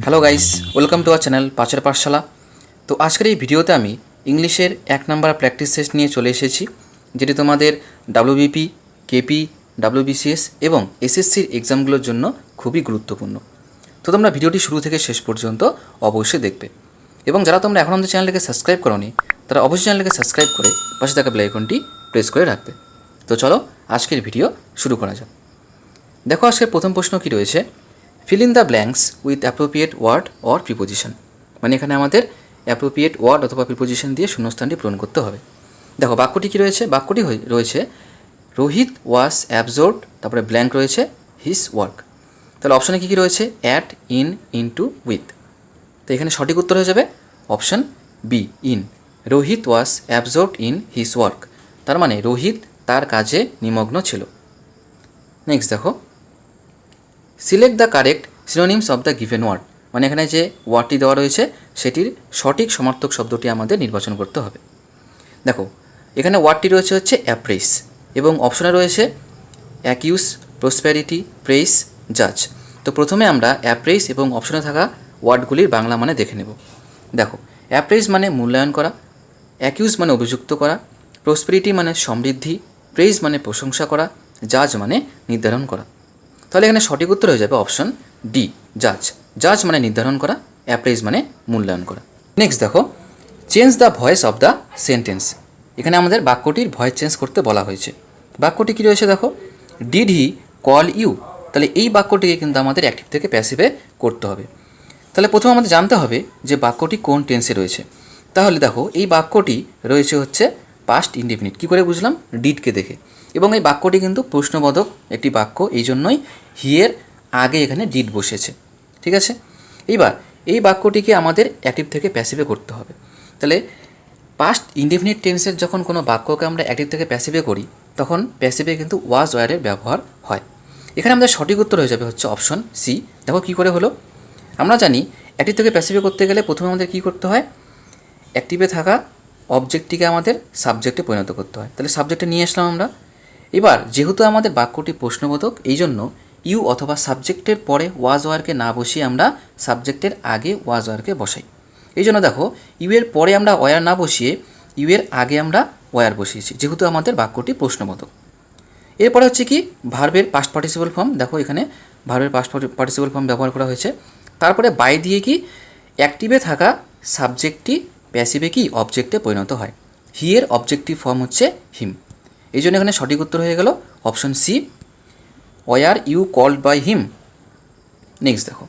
Hello guys, welcome to our channel পাঁচের পাঠশালা। তো আজকের এই ভিডিওতে আমি ইংলিশের 1 নাম্বার প্র্যাকটিস টেস্ট নিয়ে চলে এসেছি, যেটি তোমাদের ডাব্লিউবিপি, কেপি, ডাব্লিউবিসিএস এবং এসএসসির এক্সামগুলোর জন্য খুবই গুরুত্বপূর্ণ। তো তোমরা ভিডিওটি শুরু থেকে শেষ পর্যন্ত অবশ্যই দেখবে, এবং যারা তোমরা এখন আমাদের চ্যানেলটিকে সাবস্ক্রাইব করোনি তারা অবশ্যই চ্যানেলটিকে সাবস্ক্রাইব করে পাশে থাকা বেল আইকনটি প্রেস করে রাখবে। তো চলো আজকের ভিডিও শুরু করা যাক। দেখো আজকের প্রথম প্রশ্ন কী রয়েছে, fill in the blanks with appropriate word or preposition। মানে এখানে আমাদের অ্যাপ্রোপ্রিয়েট ওয়ার্ড অথবা প্রিপোজিশন দিয়ে শূন্যস্থানটি পূরণ করতে হবে। দেখো বাক্যটি কী রয়েছে, বাক্যটি রয়েছে রোহিত ওয়াজ অ্যাবজর্বড, তারপরে ব্ল্যাঙ্ক রয়েছে হিজ ওয়ার্ক। তাহলে অপশানে কী কী রয়েছে, অ্যাট, ইন, ইনটু, উইথ। তো এখানে সঠিক উত্তর হয়ে যাবে option B, in. Rohit was absorbed in his work, তার মানে রোহিত তার কাজে নিমগ্ন ছিল। নেক্সট দেখো, select the correct synonyms of the given word. মানে এখানে যে ওয়ার্ডটি দেওয়া রয়েছে সেটির সঠিক সমার্থক শব্দটি আমাদের নির্বাচন করতে হবে। দেখো এখানে ওয়ার্ডটি রয়েছে হচ্ছে অ্যাপ্রেস, এবং অপশনে রয়েছে অ্যাকিউজ, প্রসপ্যারিটি, প্রেস, জাজ। তো প্রথমে আমরা অ্যাপ্রেস এবং অপশনে থাকা ওয়ার্ডগুলির বাংলা মানে দেখে নেব। দেখো অ্যাপ্রেস মানে মূল্যায়ন করা, অ্যাকিউজ মানে অভিযুক্ত করা, প্রসপ্যারিটি মানে সমৃদ্ধি, প্রেস মানে প্রশংসা করা, জাজ মানে নির্ধারণ করা। তাহলে এখানে সঠিক উত্তর হয়ে যাবে অপশন ডি, জাজ। জাজ মানে নির্ধারণ করা, অ্যাপ্রেজ মানে মূল্যায়ন করা। নেক্সট দেখো, change the voice of the sentence. এখানে আমাদের বাক্যটির ভয়েস চেঞ্জ করতে বলা হয়েছে। বাক্যটি কী রয়েছে দেখো, ডিড হি কল ইউ। তাহলে এই বাক্যটিকে কিন্তু আমাদের অ্যাক্টিভ থেকে প্যাসিভে করতে হবে। তাহলে প্রথমে আমাদের জানতে হবে যে বাক্যটি কোন টেন্সে রয়েছে। তাহলে দেখো এই বাক্যটি রয়েছে হচ্ছে পাস্ট ইনডেফিনিট। কী করে বুঝলাম, ডিডকে দেখে। এবং এই বাক্যটি কিন্তু প্রশ্নবোধক একটি বাক্য, এই জন্যই হিয়ের আগে এখানে ডিড বসেছে। ঠিক আছে, এইবার এই বাক্যটিকে আমাদের অ্যাক্টিভ থেকে প্যাসিভে করতে হবে। তাহলে পাস্ট ইনডেফিনিট টেন্সের যখন কোনো বাক্যকে আমরা অ্যাক্টিভ থেকে প্যাসিভে করি তখন প্যাসিভে কিন্তু ওয়াজ ওয়ারের ব্যবহার হয়। এখানে আমাদের সঠিক উত্তর হয়ে যাবে হচ্ছে অপশন সি। দেখো কী করে হলো, আমরা জানি অ্যাক্টিভ থেকে প্যাসিভে করতে গেলে প্রথমে আমাদের কী করতে হয়, অ্যাক্টিভে থাকা অবজেক্টটিকে আমাদের সাবজেক্টে পরিণত করতে হয়। তাহলে সাবজেক্টে নিয়ে আসলাম আমরা। এবার যেহেতু আমাদের বাক্যটি প্রশ্নবোধক, এই জন্য ইউ অথবা সাবজেক্টের পরে ওয়াজ ওয়ারকে না বসিয়ে আমরা সাবজেক্টের আগে ওয়াজ ওয়ারকে বসাই। এই জন্য দেখো ইউ এর পরে আমরা ওয়ার না বসিয়ে ইউ এর আগে আমরা ওয়ার বসিয়েছি, যেহেতু আমাদের বাক্যটি প্রশ্নবোধক। এরপরে হচ্ছে কি, ভার্বের পাস্ট পার্টিসিপল ফর্ম। দেখো এখানে ভার্বের পাস্ট পার্টিসিপল ফর্ম ব্যবহার করা হয়েছে। তারপরে বাই দিয়ে কি অ্যাক্টিভে থাকা সাবজেক্টটি প্যাসিভে কি অবজেক্টে পরিণত হয়। হি এর অবজেক্টিভ ফর্ম হচ্ছে হিম, এই জন্য এখানে সঠিক উত্তর হয়ে গেল option C, were you called by him. Next দেখো,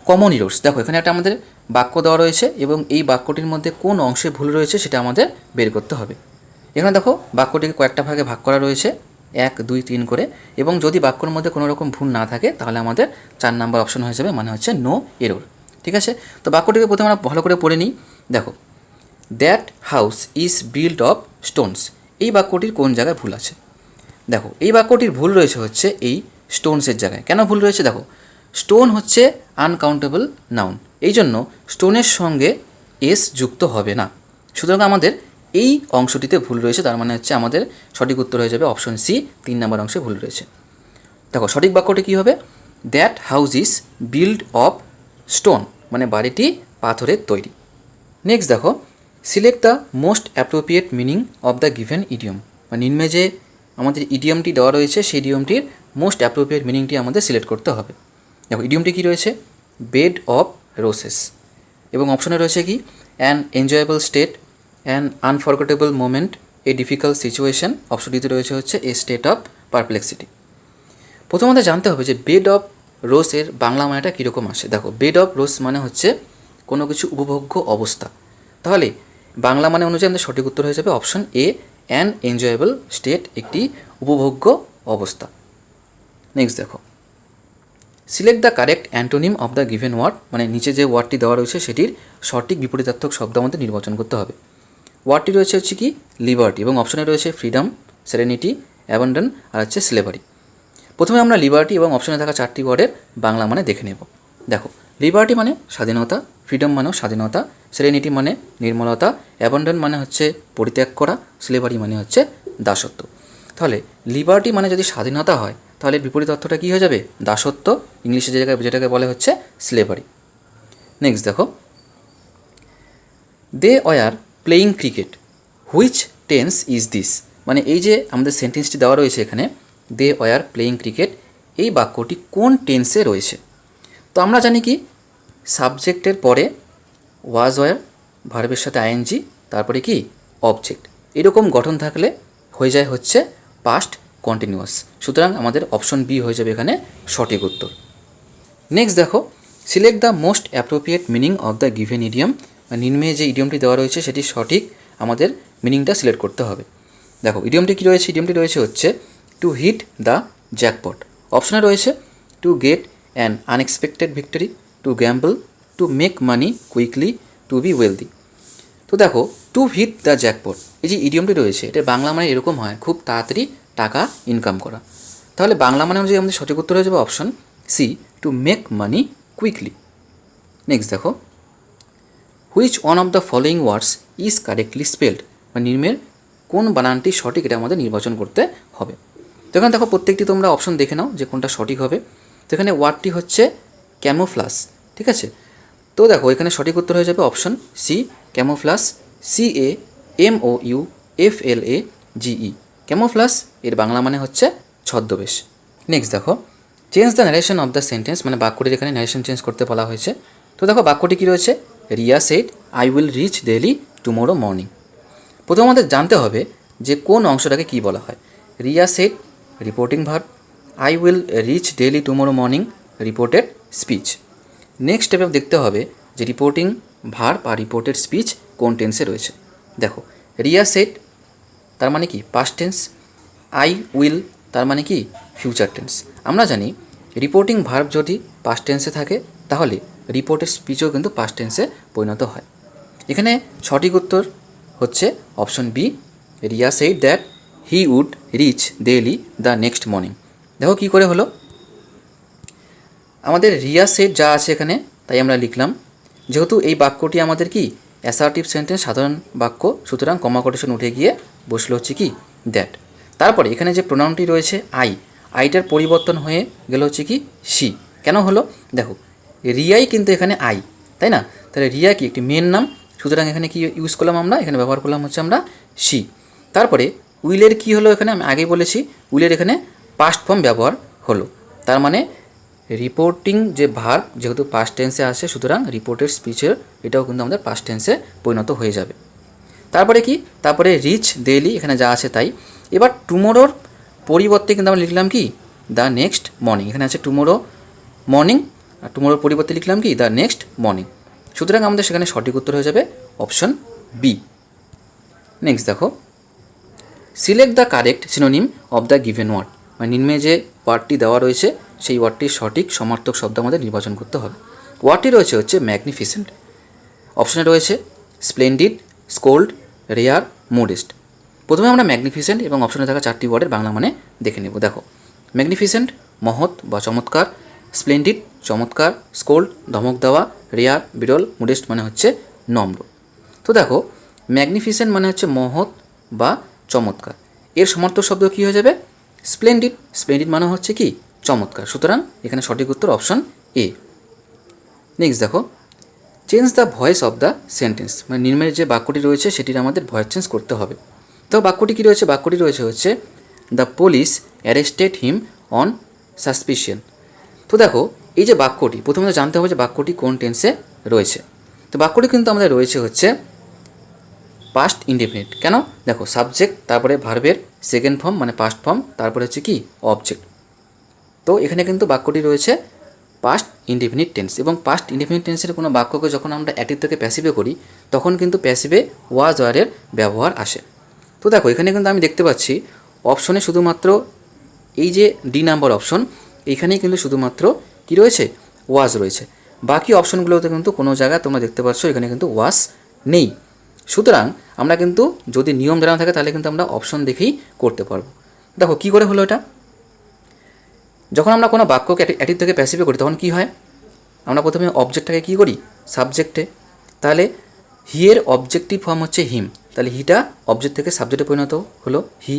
কমন ইরোর্স। দেখো এখানে একটা আমাদের বাক্য দেওয়া রয়েছে এবং এই বাক্যটির মধ্যে কোন অংশে ভুল রয়েছে সেটা আমাদের বের করতে হবে। এখানে দেখো বাক্যটিকে কয়েকটা ভাগে ভাগ করা রয়েছে, 1, 2, 3 করে, এবং যদি বাক্যর মধ্যে কোনো রকম ভুল না থাকে তাহলে আমাদের 4 নাম্বার অপশন হয়ে যাবে, মানে হচ্ছে নো এরর। ঠিক আছে, তো বাক্যটিকে প্রথমে আমরা ভালো করে পড়ে নিই। দেখো, that house is build of Stones. এই বাক্যটির কোন জায়গায় ভুল আছে। দেখো এই বাক্যটির ভুল রয়েছে হচ্ছে এই স্টোনসের জায়গায়। কেন ভুল রয়েছে, দেখো স্টোন হচ্ছে আনকাউন্টেবল নাউন, এই জন্য স্টোনের সঙ্গে এস যুক্ত হবে না। সুতরাং আমাদের এই অংশটিতে ভুল রয়েছে, তার মানে হচ্ছে আমাদের সঠিক উত্তর হয়ে যাবে অপশন সি, 3 নম্বর অংশে ভুল রয়েছে। দেখো সঠিক বাক্যটি কী হবে, that house is build of stone, মানে বাড়িটি পাথরের তৈরি। নেক্সট দেখো, select the most appropriate meaning of the given idiom. মানে নিম্নে যে আমাদের ইডিয়মটি দেওয়া রয়েছে সেই ইডিয়মটির মোস্ট অ্যাপ্রোপ্রিয়েট মিনিংটি আমাদের সিলেক্ট করতে হবে। দেখো ইডিয়মটি কী রয়েছে, বেড অফ রোসেস, এবং অপশনে রয়েছে কি, an enjoyable state, an unforgettable moment, A difficult situation. অপশনটিতে রয়েছে হচ্ছে এ স্টেট অফ পারপ্লেক্সিটি। প্রথম আমাদের জানতে হবে যে বেড অফ রোসের বাংলা মানেটা কীরকম আসে। দেখো বেড অফ রোস মানে হচ্ছে কোনো কিছু উপভোগ্য অবস্থা। তাহলে বাংলা মানে অনুযায়ী আমাদের সঠিক উত্তর হয়ে যাবে option A, an enjoyable state, একটি উপভোগ্য অবস্থা। নেক্সট দেখো, select the correct antonym of the given word. মানে নিচে যে ওয়ার্ডটি দেওয়া রয়েছে সেটির সঠিক বিপরীতার্থক শব্দ আমাদের নির্বাচন করতে হবে। ওয়ার্ডটি রয়েছে হচ্ছে কি, লিবার্টি, এবং অপশনে রয়েছে ফ্রিডম, সেরেনিটি, অ্যাবান্ডন আর হচ্ছে স্লেভারি। প্রথমে আমরা লিবার্টি এবং অপশনে থাকা 4টি ওয়ার্ডের বাংলা মানে দেখে নেব। দেখো লিবার্টি মানে স্বাধীনতা, ফ্রিডম মানেও স্বাধীনতা, সেরেনিটি মানে নির্মলতা, অ্যাবান্ডন মানে হচ্ছে পরিত্যাগ করা, স্লেভারি মানে হচ্ছে দাসত্ব। তাহলে লিবার্টি মানে যদি স্বাধীনতা হয় তাহলে বিপরীত অর্থটা কী হয়ে যাবে, দাসত্ব। ইংলিশে যেটাকে বলে হচ্ছে স্লেভারি। নেক্সট দেখো, they were playing cricket, which tense is this? মানে এই যে আমাদের সেন্টেন্সটি দেওয়া রয়েছে এখানে, দে ওয়ার প্লেয়িং ক্রিকেট, এই বাক্যটি কোন টেন্সে রয়েছে? তো আমরা জানি কি সাবজেক্টের পরে ওয়াজ ওয়ার, ভার্বের সাথে আইএনজি, তারপরে কি অবজেক্ট, এরকম গঠন থাকলে হয়ে যায় হচ্ছে পাস্ট কন্টিনিউয়াস। সুতরাং আমাদের অপশন বি হয়ে যাবে এখানে সঠিক উত্তর। নেক্সট দেখো, select the most appropriate meaning of the given idiom. নিম্নে যে ইডিয়মটি দেওয়া রয়েছে সেটি সঠিক আমাদের মিনিংটা সিলেক্ট করতে হবে। দেখো ইডিয়মটি কী রয়েছে, ইডিয়মটি রয়েছে হচ্ছে টু হিট দ্য জ্যাকপট। অপশনে রয়েছে to get an unexpected victory, to gamble, to make money quickly, to be wealthy. তো দেখো টু হিট দ্য জ্যাকপট, এই যে ইডিয়মটি রয়েছে এটা বাংলা মানে এরকম হয় খুব তাড়াতাড়ি টাকা ইনকাম করা। তাহলে বাংলা মানে অনুযায়ী আমাদের সঠিক উত্তর হয়ে যাবে option C, to make money quickly. Next দেখো, which one of the following words is correctly spelled, মানে নিম্নের কোন বানানটি সঠিক এটা আমাদের নির্বাচন করতে হবে। তো এখানে দেখো প্রত্যেকটি তোমরা অপশন দেখে নাও যে কোনটা সঠিক হবে। তো এখানে ওয়ার্ডটি হচ্ছে ক্যামোফ্লাস, ঠিক আছে। তো দেখো এখানে সঠিক উত্তর হয়ে যাবে অপশন সি, ক্যামোফ্লাস, CAMOUFLAGE, ক্যামোফ্লাস, এর বাংলা মানে হচ্ছে ছদ্মবেশ। নেক্সট দেখো, change the narration of the sentence, মানে বাক্যটির এখানে ন্যারেশন চেঞ্জ করতে বলা হয়েছে। তো দেখো বাক্যটি কী রয়েছে, Riya said I will rich Delhi tomorrow morning. প্রথম আমাদের জানতে হবে যে কোন অংশটাকে কী বলা হয়। Riya said reporting verb, I will reach Delhi tomorrow morning reported speech. Next স্টেপে দেখতে হবে যে রিপোর্টিং ভার্ব আর রিপোর্টেড স্পিচ কোন টেন্সে রয়েছে। দেখো রিয়া সেড তার মানে কি পাস্ট টেন্স, আই উইল তার মানে কি ফিউচার টেন্স। আমরা জানি রিপোর্টিং ভার্ব যদি পাস্ট টেন্সে থাকে তাহলে রিপোর্টেড স্পিচও কিন্তু পাস্ট টেন্সে পরিণত হয়। এখানে সঠিক উত্তর হচ্ছে option B, Riya said that he would reach Delhi the next morning. দেখো কী করে হলো, আমাদের রিয়া সেড যা আছে এখানে তাই আমরা লিখলাম। যেহেতু এই বাক্যটি আমাদের কি অ্যাসার্টিভ সেন্টেন্স, সাধারণ বাক্য, সুতরাং কমা কোটেশন উঠে গিয়ে বসলো হচ্ছে কি দ্যাট। তারপরে এখানে যে প্রোনাউনটি রয়েছে আইটার পরিবর্তন হয়ে গেল হচ্ছে কি সি। কেন হলো, দেখো রিয়াই কিন্তু এখানে আই, তাই না? তাহলে রিয়া কি একটি মেন নাম, সুতরাং এখানে কি ইউজ করলাম আমরা, এখানে ব্যবহার করলাম হচ্ছে আমরা সি। তারপরে উইলের কি হলো, এখানে আমি আগেই বলেছি উইলের এখানে পাস্ট ফর্ম ব্যবহার হলো। তার মানে রিপোর্টিং যে ভার্ব যেহেতু পাস্ট টেন্সে আসে, সুতরাং রিপোর্টেড স্পিচের এটাও কিন্তু আমাদের পাস্ট টেন্সে পরিণত হয়ে যাবে। তারপরে কি, তারপরে রিচ ডেইলি এখানে যা আছে তাই। এবার টুমোরোর পরিবর্তে কিন্তু আমরা লিখলাম কি দ্য নেক্সট মর্নিং, এখানে আছে টুমোরো মর্নিং, আর টুমোরোর পরিবর্তে লিখলাম কি দ্য নেক্সট মর্নিং। সুতরাং আমাদের সেখানে সঠিক উত্তর হয়ে যাবে অপশন বি। নেক্সট দেখো, select the correct synonym of the given word, মানে নিম্নে যে ওয়ার্ডটি দেওয়া রয়েছে সেই ওয়ার্ডটির সঠিক সমার্থক শব্দ আমাদের নির্বাচন করতে হবে। ওয়ার্ডটি রয়েছে হচ্ছে ম্যাগনিফিসেন্ট, অপশনে রয়েছে স্প্লেন্ডিড, স্কোল্ড, রেয়ার, মোডেস্ট। প্রথমে আমরা ম্যাগনিফিসেন্ট এবং অপশনে থাকা চারটি ওয়ার্ডের বাংলা মানে দেখে নেব। দেখো ম্যাগনিফিসেন্ট মহৎ বা চমৎকার, স্প্লেন্ডিড চমৎকার, স্কোল্ড ধমক দেওয়া, রেয়ার বিরল, মোডেস্ট মানে হচ্ছে নম্র। তো দেখো ম্যাগনিফিসেন্ট মানে হচ্ছে মহৎ বা চমৎকার, এর সমার্থক শব্দ কী হয়ে যাবে স্প্লেন্ডিড, স্প্লেন্ডিড মানে হচ্ছে কি চমৎকার, সুতরাং এখানে সঠিক উত্তর অপশন এ। নেক্সট দেখো, change the voice of the sentence, মানে নিম্নের যে বাক্যটি রয়েছে সেটির আমাদের ভয়েস চেঞ্জ করতে হবে। তো বাক্যটি কী রয়েছে, বাক্যটি রয়েছে হচ্ছে the police arrested him on suspicion. তো দেখো এই যে বাক্যটি প্রথমে জানতে হবে যে বাক্যটি কোন টেন্সে রয়েছে। তো বাক্যটি কিন্তু আমাদের রয়েছে হচ্ছে পাস্ট ইনডেফিনিট। কেন, দেখো সাবজেক্ট, তারপরে ভার্বের সেকেন্ড ফর্ম মানে পাস্ট ফর্ম, তারপরে হচ্ছে কি অবজেক্ট। তো এখানে কিন্তু বাক্যটি রয়েছে পাস্ট ইনডেফিনিট টেন্স, এবং পাস্ট ইনডেফিনিট টেন্সের কোনো বাক্যকে যখন আমরা অ্যাক্টিভ থেকে প্যাসিভে করি তখন কিন্তু প্যাসিভে ওয়াজ ওয়ারের ব্যবহার আসে। তো দেখো এখানে কিন্তু আমি দেখতে পাচ্ছি অপশনে শুধুমাত্র এই যে ডি নাম্বার অপশন, এইখানেই কিন্তু শুধুমাত্র কী রয়েছে ওয়াজ রয়েছে, বাকি অপশনগুলোতে কিন্তু কোনো জায়গায় তোমরা দেখতে পাচ্ছ এখানে কিন্তু ওয়াজ নেই। সুতরাং আমরা কিন্তু যদি নিয়ম জানা থাকে তাহলে কিন্তু আমরা অপশন দেখেই করতে পারবো। দেখো কী করে হলো এটা, যখন আমরা কোনো বাক্যকে অ্যাক্টিভ থেকে প্যাসিভে করি তখন কী হয়, আমরা প্রথমে অবজেক্টটাকে কী করি সাবজেক্টে, তাহলে হিয়ের অবজেক্টিভ ফর্ম হচ্ছে হিম, তাহলে হিটা অবজেক্ট থেকে সাবজেক্টে পরিণত হলো হি।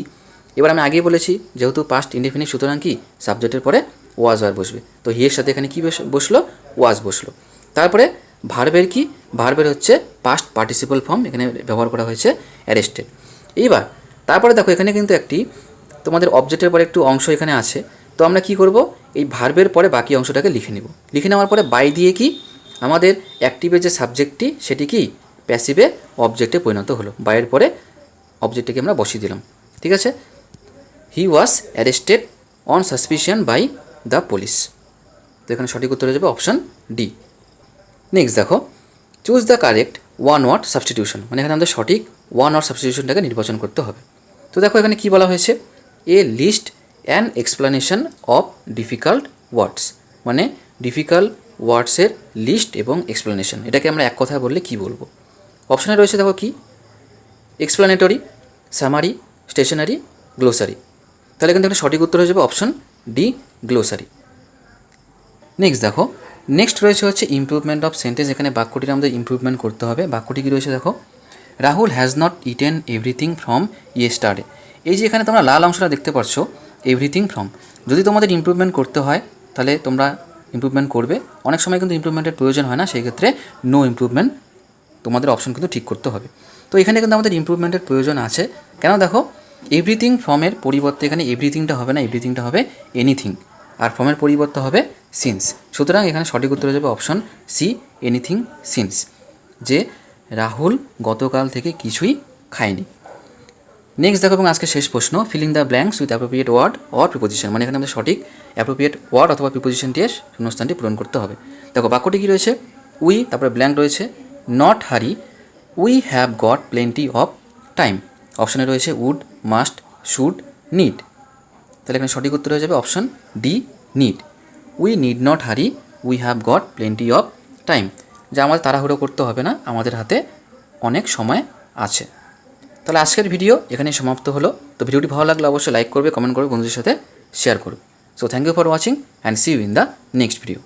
এবার আমি আগেই বলেছি যেহেতু পাস্ট ইনডেফিনিট সুতরাং কি সাবজেক্টের পরে ওয়াজ ওয়ার বসবে, তো হিয়ের সাথে এখানে কী বসলো ওয়াজ বসলো। তারপরে ভার্বের কি, ভার্বের হচ্ছে পাস্ট পার্টিসিপল ফর্ম এখানে ব্যবহার করা হয়েছে অ্যারেস্টেড। এইবার তারপরে দেখো এখানে কিন্তু একটি তোমাদের অবজেক্টের পরে একটু অংশ এখানে আছে। তো আমরা কি করব, এই ভার্বের পরে বাকি অংশটাকে লিখে নেব। লিখে নেওয়ার পরে বাই দিয়ে কি আমাদের অ্যাক্টিভের যে সাবজেক্টটি সেটি কি প্যাসিভে অবজেক্টে পরিণত হলো। বাইয়ের পরে অবজেক্টটিকে আমরা বসিয়ে দিলাম। ঠিক আছে, he was arrested on suspicion by the police. তো এখানে সঠিক উত্তর হয়ে যাবে অপশান ডি। নেক্সট দেখো, choose the correct one word substitution, মানে এখানে আমাদের সঠিক ওয়ান ওয়ার্ড সাবস্টিটিউশনটাকে নির্বাচন করতে হবে। তো দেখো এখানে কি বলা হয়েছে, a list and explanation of difficult words, মানে ডিফিকাল্ট ওয়ার্ডসের লিস্ট এবং এক্সপ্লানেশন, এটাকে আমরা এক কথায় বললে কি বলবো। অপশানে রয়েছে দেখো কি, এক্সপ্লানেটরি, সামারি, স্টেশনারি, গ্লোসারি। তাহলে কিন্তু এখানে সঠিক উত্তর হয়ে যাবে অপশান ডি, গ্লোসারি। নেক্সট দেখো, নেক্সট রয়েছে হচ্ছে ইমপ্রুভমেন্ট অফ সেন্টেন্স। এখানে বাক্যটির আমাদের ইমপ্রুভমেন্ট করতে হবে। বাক্যটি কী রয়েছে দেখো, Rahul has not eaten everything from yesterday. এই যে এখানে তোমরা লাল অংশটা দেখতে পাচ্ছ, এভরিথিং ফ্রম, যদি তোমাদের ইমপ্রুভমেন্ট করতে হয় তাহলে তোমরা ইমপ্রুভমেন্ট করবে। অনেক সময় কিন্তু ইমপ্রুভমেন্টের প্রয়োজন হয় না, সেই ক্ষেত্রে নো ইমপ্রুভমেন্ট তোমাদের অপশন কিন্তু ঠিক করতে হবে। তো এখানে কিন্তু আমাদের ইমপ্রুভমেন্টের প্রয়োজন আছে। কেন দেখো, এভরিথিং ফ্রমের পরিবর্তে এখানে এভরিথিংটা হবে না, এভরিথিংটা হবে এনিথিং, আর ফ্রমের পরিবর্তে হবে সিন্স। সুতরাং এখানে সঠিক উত্তর হয়ে যাবে অপশন সি, এনিথিং সিন্স, যে রাহুল গতকাল থেকে কিছুই খায়নি। নেক্সট দেখো, এবং আজকে শেষ প্রশ্ন, filling the blanks with appropriate word or preposition, মানে এখানে আমাদের সঠিক অ্যাপ্রোপ্রিয়েট ওয়ার্ড অথবা প্রিপোজিশন দিয়ে শূন্যস্থানটি পূরণ করতে হবে। দেখো বাক্যটি কী রয়েছে, উই, তারপরে ব্ল্যাঙ্ক রয়েছে, not hurry, we have got plenty of time. অপশানে রয়েছে উড, মাস্ট, শুড, নিড। তাহলে এখানে সঠিক উত্তর হয়ে যাবে option D, need. We need not hurry, we have got plenty of time, যা আমাদের তাড়াহুড়ো করতে হবে না, আমাদের হাতে অনেক সময় আছে। তাহলে আজকের ভিডিও এখানেই সমাপ্ত হলো। তো ভিডিওটি ভালো লাগলে অবশ্যই লাইক করবে, কমেন্ট করবে, বন্ধুদের সাথে শেয়ার করবে। So thank you for watching and see you in the next video.